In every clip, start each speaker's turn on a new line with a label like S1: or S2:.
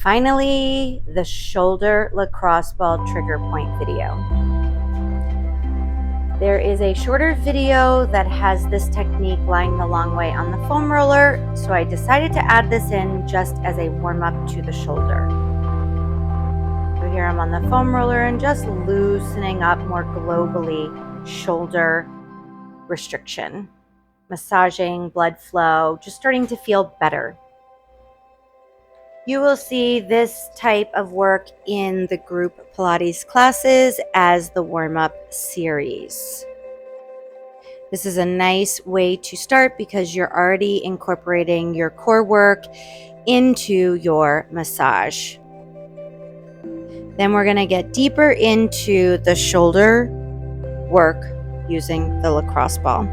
S1: Finally, the shoulder lacrosse ball trigger point video. There is a shorter video that has this technique lying the long way on the foam roller, so I decided to add this in just as a warm-up to the shoulder. So here I'm on the foam roller and just loosening up more globally shoulder restriction, massaging blood flow, just starting to feel better. You will see this type of work in the group Pilates classes as the warm-up series. This is a nice way to start because you're already incorporating your core work into your massage. Then we're going to get deeper into the shoulder work using the lacrosse ball.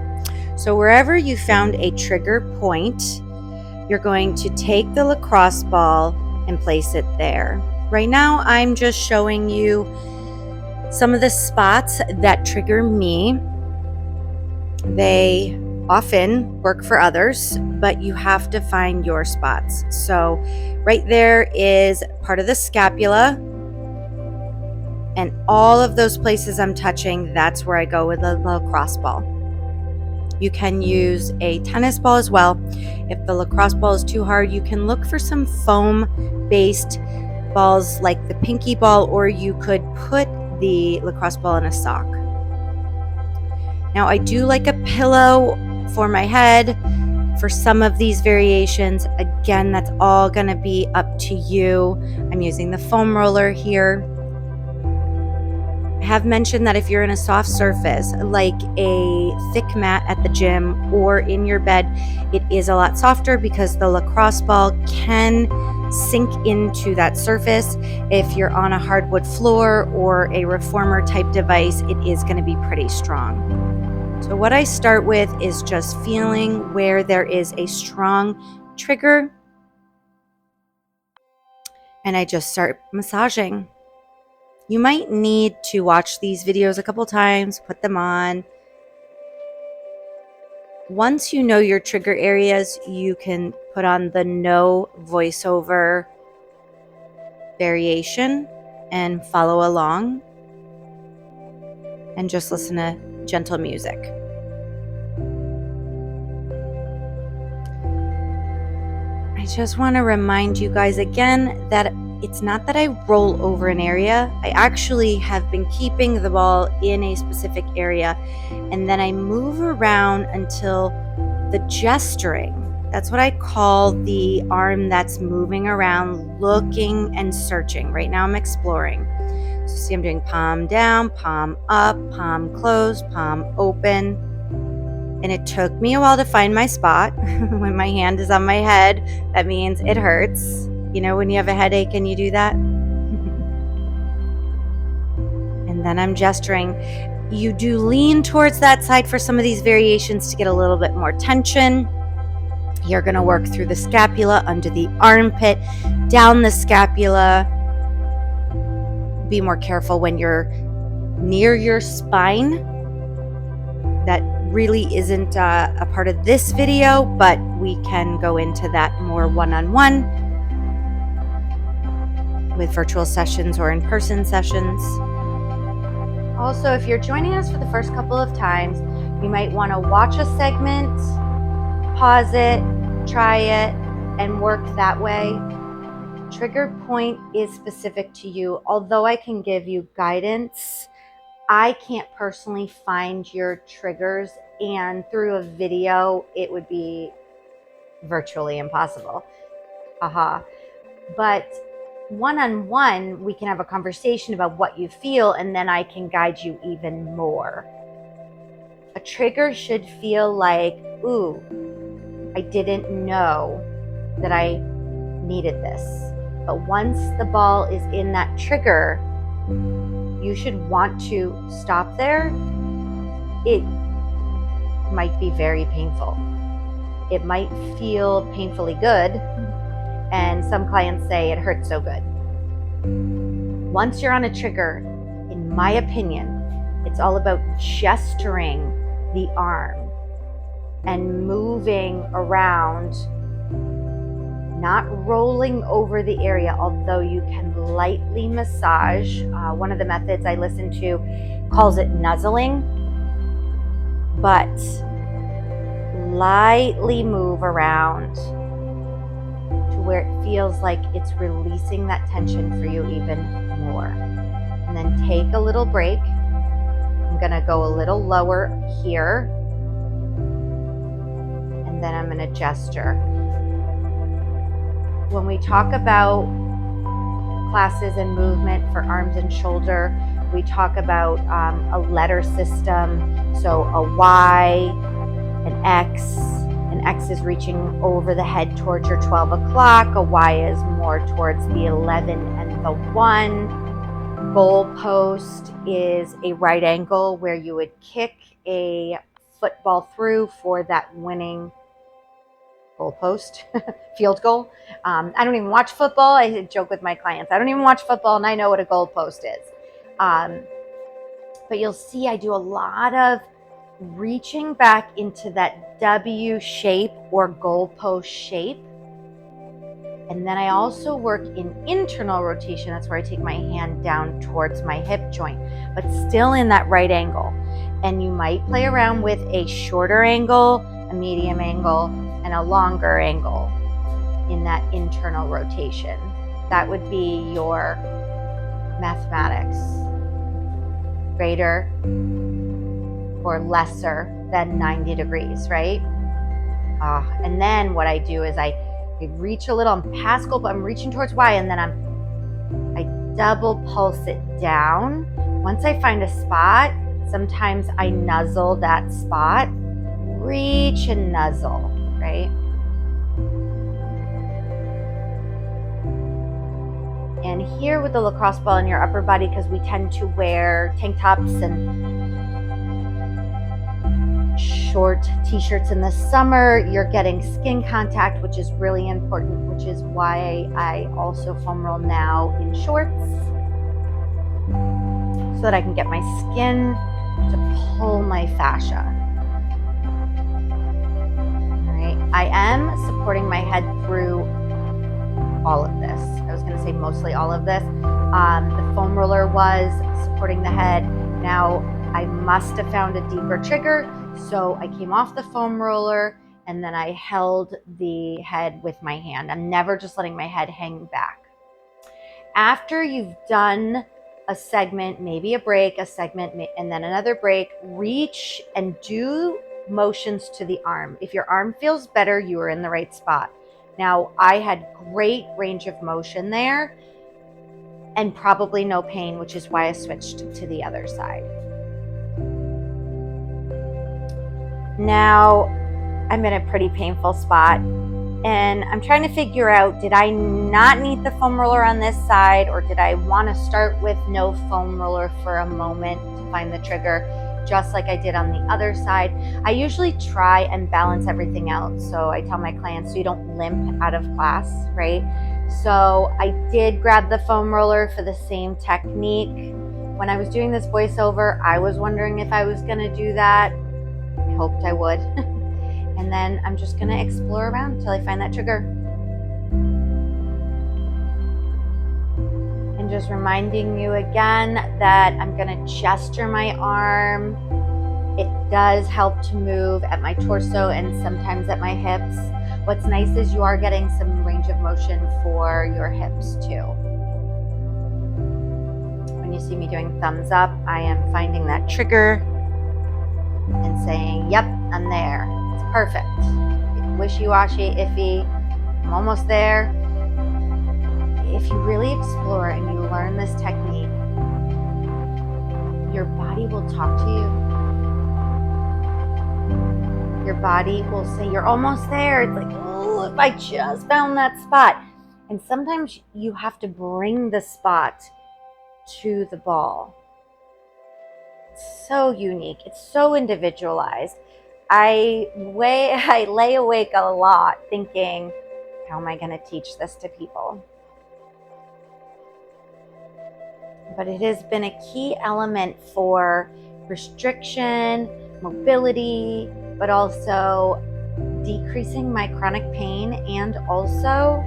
S1: So wherever you found a trigger point, you're going to take the lacrosse ball and place it there. Right now, I'm just showing you some of the spots that trigger me. They often work for others, but you have to find your spots. So right there is part of the scapula, and all of those places I'm touching, that's where I go with the lacrosse ball. You can use a tennis ball as well. If the lacrosse ball is too hard, you can look for some foam-based balls like the pinky ball, or you could put the lacrosse ball in a sock. Now, I do like a pillow for my head for some of these variations. Again, that's all going to be up to you. I'm using the foam roller here. I have mentioned that if you're in a soft surface like a thick mat at the gym or in your bed, it is a lot softer because the lacrosse ball can sink into that surface. If you're on a hardwood floor or a reformer type device, it is going to be pretty strong. So what I start with is just feeling where there is a strong trigger, and I just start massaging. You might need to watch these videos a couple times, put them on. Once you know your trigger areas, you can put on the no voiceover variation and follow along and just listen to gentle music. I just want to remind you guys again that it's not that I roll over an area. I actually have been keeping the ball in a specific area, and then I move around until the gesturing. That's what I call the arm that's moving around, looking and searching. Right now I'm exploring. So see, I'm doing palm down, palm up, palm closed, palm open. And it took me a while to find my spot. When my hand is on my head, that means it hurts. You know, when you have a headache and you do that? And then I'm gesturing. You do lean towards that side for some of these variations to get a little bit more tension. You're going to work through the scapula, under the armpit, down the scapula. Be more careful when you're near your spine. That really isn't a part of this video, but we can go into that more one-on-one with virtual sessions or in-person sessions. Also, if you're joining us for the first couple of times, you might want to watch a segment, pause it, try it, and work that way. Trigger point is specific to you. Although I can give you guidance, I can't personally find your triggers, and through a video, it would be virtually impossible. But one-on-one, we can have a conversation about what you feel, and then I can guide you even more. A trigger should feel like, ooh, I didn't know that I needed this. But once the ball is in that trigger, you should want to stop there. It might be very painful. It might feel painfully good, and some clients say it hurts so good. Once you're on a trigger, in my opinion, it's all about gesturing the arm and moving around not rolling over the area, although you can lightly massage. One of the methods I listen to calls it nuzzling, but lightly move around to where it feels like it's releasing that tension for you even more. And then take a little break. I'm gonna go a little lower here, and then I'm gonna gesture. When we talk about classes and movement for arms and shoulder, we talk about a letter system. So a Y, an X. An X is reaching over the head towards your 12 o'clock. A Y is more towards the 11 and the 1. Goalpost is a right angle where you would kick a football through for that winning goalpost, field goal. I don't even watch football. I joke with my clients, I don't even watch football and I know what a goalpost is. But you'll see I do a lot of reaching back into that W shape or goalpost shape. And then I also work in internal rotation. That's where I take my hand down towards my hip joint, but still in that right angle. And you might play around with a shorter angle, a medium angle, and a longer angle in that internal rotation. That would be your mathematics. Greater or lesser than 90 degrees, right? And then what I do is I reach a little, I'm past goal, but I'm reaching towards Y, and then I double pulse it down. Once I find a spot, sometimes I nuzzle that spot, reach and nuzzle, right? And here with the lacrosse ball in your upper body, because we tend to wear tank tops and short t-shirts in the summer, you're getting skin contact, which is really important, which is why I also foam roll now in shorts, so that I can get my skin to pull my fascia. All right, I am supporting my head through all of this. I was going to say mostly all of this. The foam roller was supporting the head. Now I must have found a deeper trigger, so I came off the foam roller and then I held the head with my hand. I'm never just letting my head hang back. After you've done a segment, maybe a break, a segment, and then another break, reach and do motions to the arm. If your arm feels better, you are in the right spot. Now, I had great range of motion there and probably no pain, which is why I switched to the other side. Now, I'm in a pretty painful spot and I'm trying to figure out, did I not need the foam roller on this side, or did I want to start with no foam roller for a moment to find the trigger, just like I did on the other side? I usually try and balance everything out. So I tell my clients, so you don't limp out of class, right? So I did grab the foam roller for the same technique. When I was doing this voiceover, I was wondering if I was going to do that. I hoped I would. And then I'm just going to explore around until I find that trigger. And just reminding you again that I'm going to gesture my arm. It does help to move at my torso and sometimes at my hips. What's nice is you are getting some range of motion for your hips too. When you see me doing thumbs up, I am finding that trigger and saying, yep, I'm there. It's perfect. Wishy-washy, iffy, I'm almost there. If you really explore and you learn this technique, your body will talk to you. Your body will say, you're almost there. It's like, oh, if I just found that spot. And sometimes you have to bring the spot to the ball. It's so unique. It's so individualized. I lay awake a lot thinking, how am I going to teach this to people? But it has been a key element for restriction, mobility, but also decreasing my chronic pain and also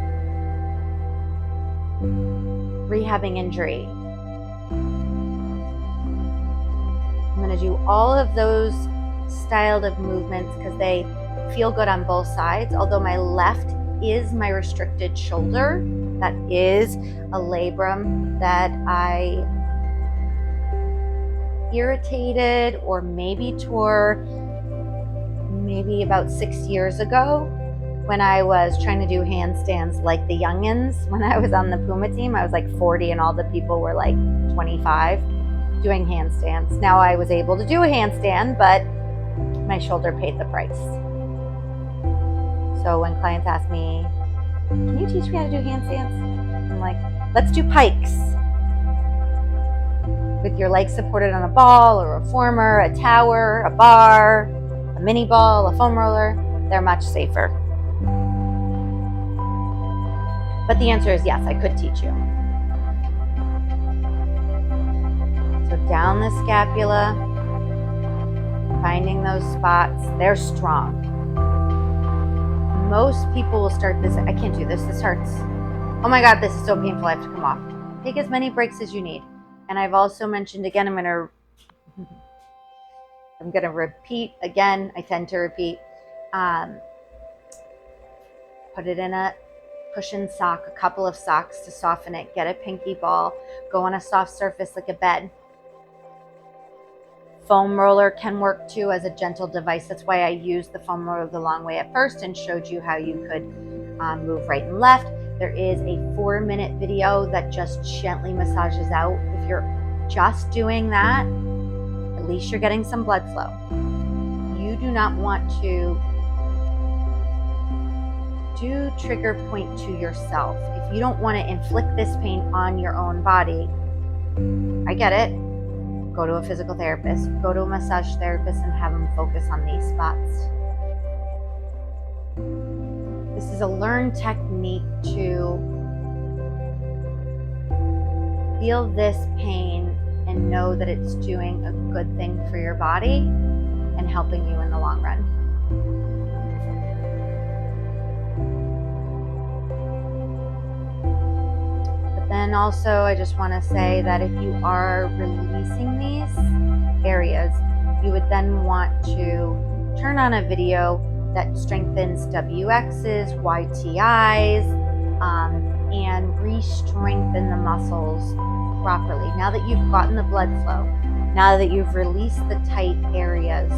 S1: rehabbing injury. I'm going to do all of those styled of movements because they feel good on both sides. Although my left is my restricted shoulder, that is a labrum that I irritated or maybe tore maybe about 6 years ago when I was trying to do handstands like the youngins. When I was on the Puma team, I was like 40 and all the people were like 25 doing handstands. Now I was able to do a handstand, but my shoulder paid the price. So when clients ask me, can you teach me how to do handstands? I'm like, let's do pikes. With your legs supported on a ball or a former, a tower, a bar, a mini ball, a foam roller, they're much safer. But the answer is yes, I could teach you. So down the scapula, finding those spots, they're strong. Most people will start this, I can't do this, this hurts. Oh my God, this is so painful, I have to come off. Take as many breaks as you need. And I've also mentioned, again, I'm going to repeat again. I tend to repeat. Put it in a cushion sock, a couple of socks to soften it. Get a pinky ball. Go on a soft surface like a bed. Foam roller can work too as a gentle device. That's why I used the foam roller the long way at first and showed you how you could move right and left. There is a 4-minute video that just gently massages out. If you're just doing that, at least you're getting some blood flow. You do not want to do trigger point to yourself. If you don't want to inflict this pain on your own body, I get it. Go to a physical therapist, go to a massage therapist and have them focus on these spots. This is a learned technique to feel this pain and know that it's doing a good thing for your body and helping you in the long run. But then also, I just want to say that if you are releasing these areas, you would then want to turn on a video that strengthens WXs, YTIs, and re-strengthen the muscles properly. Now that you've gotten the blood flow, now that you've released the tight areas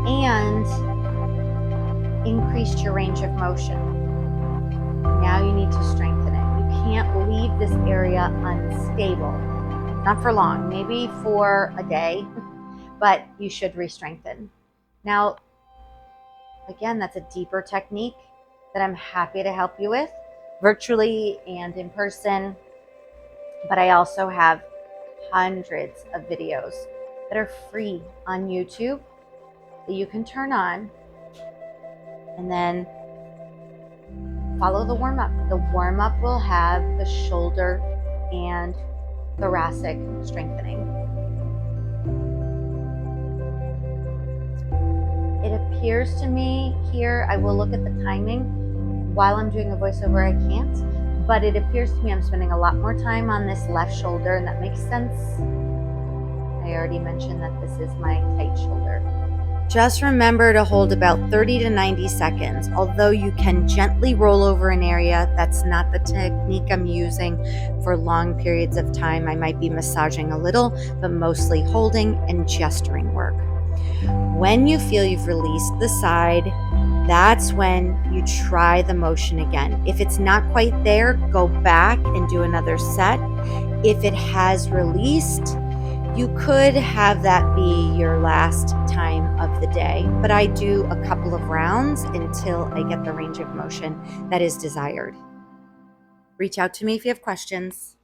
S1: and increased your range of motion, now you need to strengthen it. You can't leave this area unstable. Not for long, maybe for a day, but you should re-strengthen. Now, again, that's a deeper technique that I'm happy to help you with, virtually and in person. But I also have hundreds of videos that are free on YouTube that you can turn on and then follow the warm-up. The warm-up will have the shoulder and thoracic strengthening. It appears to me here, I will look at the timing. While I'm doing a voiceover, I can't, but it appears to me I'm spending a lot more time on this left shoulder, and that makes sense. I already mentioned that this is my tight shoulder. Just remember to hold about 30 to 90 seconds. Although you can gently roll over an area, that's not the technique I'm using for long periods of time. I might be massaging a little, but mostly holding and gesturing work. When you feel you've released the side, that's when you try the motion again. If it's not quite there, go back and do another set. If it has released, you could have that be your last time of the day. But I do a couple of rounds until I get the range of motion that is desired. Reach out to me if you have questions.